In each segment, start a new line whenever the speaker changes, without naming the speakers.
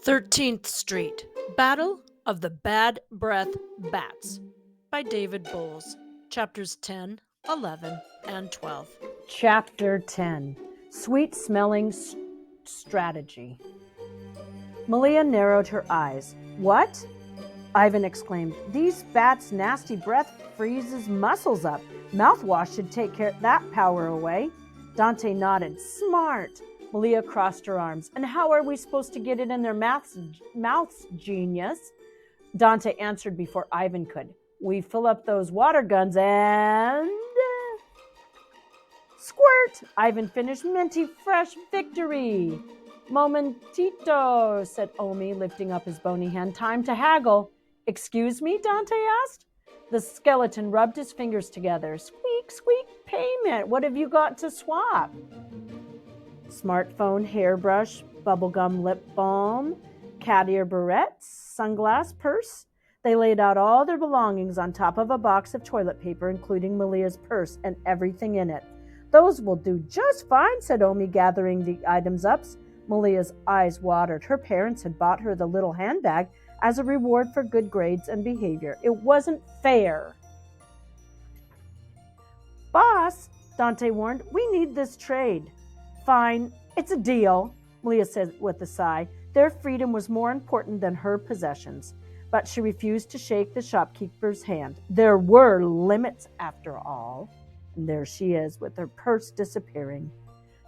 13th Street, Battle of the Bad Breath Bats by David Bowles, chapters 10, 11, and 12.
Chapter 10, Sweet-Smelling Strategy. Malia narrowed her eyes. What? Ivan exclaimed. These bats' nasty breath freezes muscles up. Mouthwash should take that power away. Dante nodded. Smart. Malia crossed her arms. And how are we supposed to get it in their mouths, genius? Dante answered before Ivan could. We fill up those water guns and... Squirt! Ivan finished. Minty fresh victory. Momentito, said Omi, lifting up his bony hand. Time to haggle. Excuse me, Dante asked. The skeleton rubbed his fingers together. Squeak, squeak, payment. What have you got to swap? Smartphone, hairbrush, bubblegum lip balm, cat ear barrettes, sunglass, purse. They laid out all their belongings on top of a box of toilet paper, including Malia's purse and everything in it. Those will do just fine, said Omi, gathering the items up. Malia's eyes watered. Her parents had bought her the little handbag as a reward for good grades and behavior. It wasn't fair. Boss, Dante warned, we need this trade. Fine, it's a deal, Malia said with a sigh. Their freedom was more important than her possessions. But she refused to shake the shopkeeper's hand. There were limits, after all. And there she is, with her purse disappearing.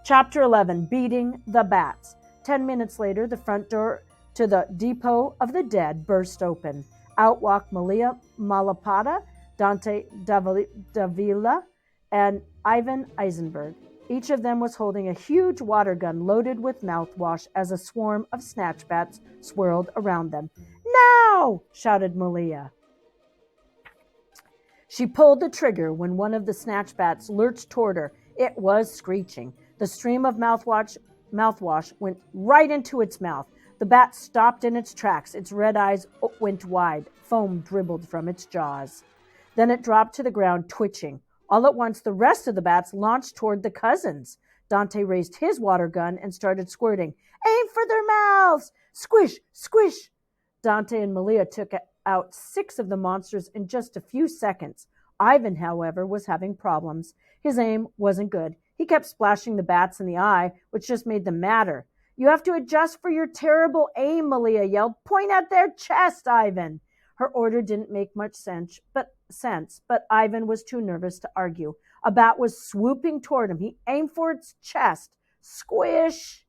Chapter 11, Beating the Bats. 10 minutes later, the front door to the Depot of the Dead burst open. Out walked Malia Malapata, Dante Davila, and Ivan Eisenberg. Each of them was holding a huge water gun loaded with mouthwash as a swarm of snatch bats swirled around them. Now! Shouted Malia. She pulled the trigger when one of the snatch bats lurched toward her. It was screeching. The stream of mouthwash went right into its mouth. The bat stopped in its tracks. Its red eyes went wide. Foam dribbled from its jaws. Then it dropped to the ground, twitching. All at once, the rest of the bats launched toward the cousins. Dante raised his water gun and started squirting. Aim for their mouths! Squish! Squish! Dante and Malia took out 6 of the monsters in just a few seconds. Ivan, however, was having problems. His aim wasn't good. He kept splashing the bats in the eye, which just made them madder. You have to adjust for your terrible aim, Malia yelled. Point at their chest, Ivan. Her order didn't make much sense, but Ivan was too nervous to argue. A bat was swooping toward him. He aimed for its chest. Squish!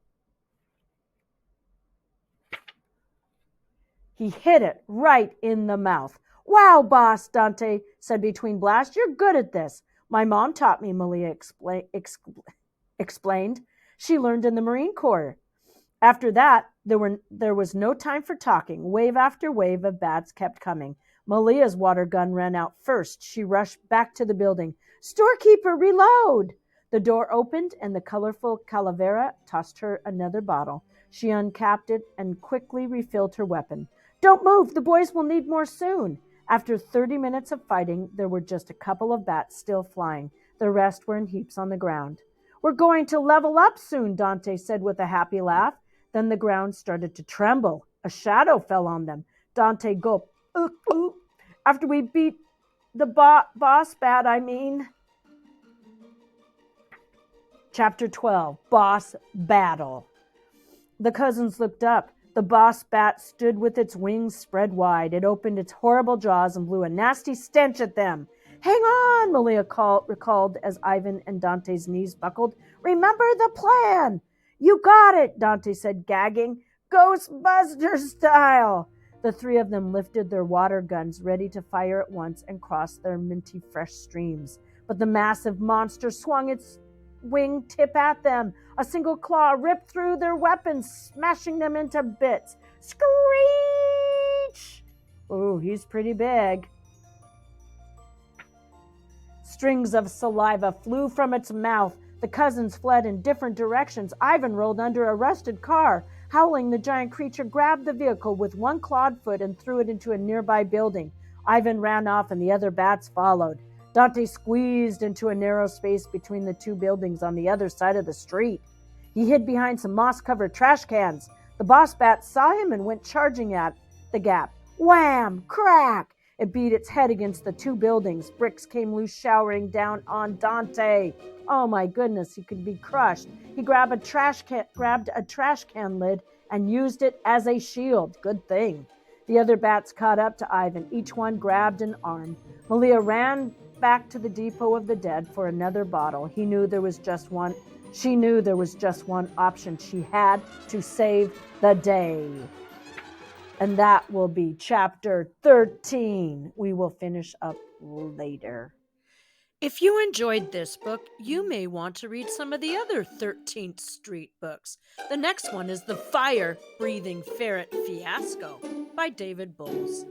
He hit it right in the mouth. Wow, boss, Dante said between blasts. You're good at this. My mom taught me, Malia explained. She learned in the Marine Corps. After that, there was no time for talking. Wave after wave of bats kept coming. Malia's water gun ran out first. She rushed back to the building. Storekeeper, reload! The door opened, and the colorful Calavera tossed her another bottle. She uncapped it and quickly refilled her weapon. Don't move! The boys will need more soon. After 30 minutes of fighting, there were just a couple of bats still flying. The rest were in heaps on the ground. We're going to level up soon, Dante said with a happy laugh. Then the ground started to tremble. A shadow fell on them. Dante gulped. After we beat the boss bat, I mean. Chapter 12, Boss Battle. The cousins looked up. The boss bat stood with its wings spread wide. It opened its horrible jaws and blew a nasty stench at them. Hang on, Malia recalled as Ivan and Dante's knees buckled. Remember the plan. You got it, Dante said, gagging. Ghostbusters style. The 3 of them lifted their water guns, ready to fire at once and cross their minty fresh streams. But the massive monster swung its wing tip at them. A single claw ripped through their weapons, smashing them into bits. Screech! Ooh, he's pretty big. Strings of saliva flew from its mouth. The cousins fled in different directions. Ivan rolled under a rusted car. Howling, the giant creature grabbed the vehicle with one clawed foot and threw it into a nearby building. Ivan ran off and the other bats followed. Dante squeezed into a narrow space between the 2 buildings on the other side of the street. He hid behind some moss-covered trash cans. The boss bat saw him and went charging at the gap. Wham! Crack! It beat its head against the two buildings. Bricks came loose, showering down on Dante. Oh my goodness, he could be crushed. He grabbed a trash can lid and used it as a shield. Good thing. The other bats caught up to Ivan. Each one grabbed an arm. Malia ran back to the depot of the dead for another bottle. She knew there was just one option. She had to save the day. And that will be chapter 13. We will finish up later.
If you enjoyed this book, you may want to read some of the other 13th Street books. The next one is The Fire Breathing Ferret Fiasco by David Bowles.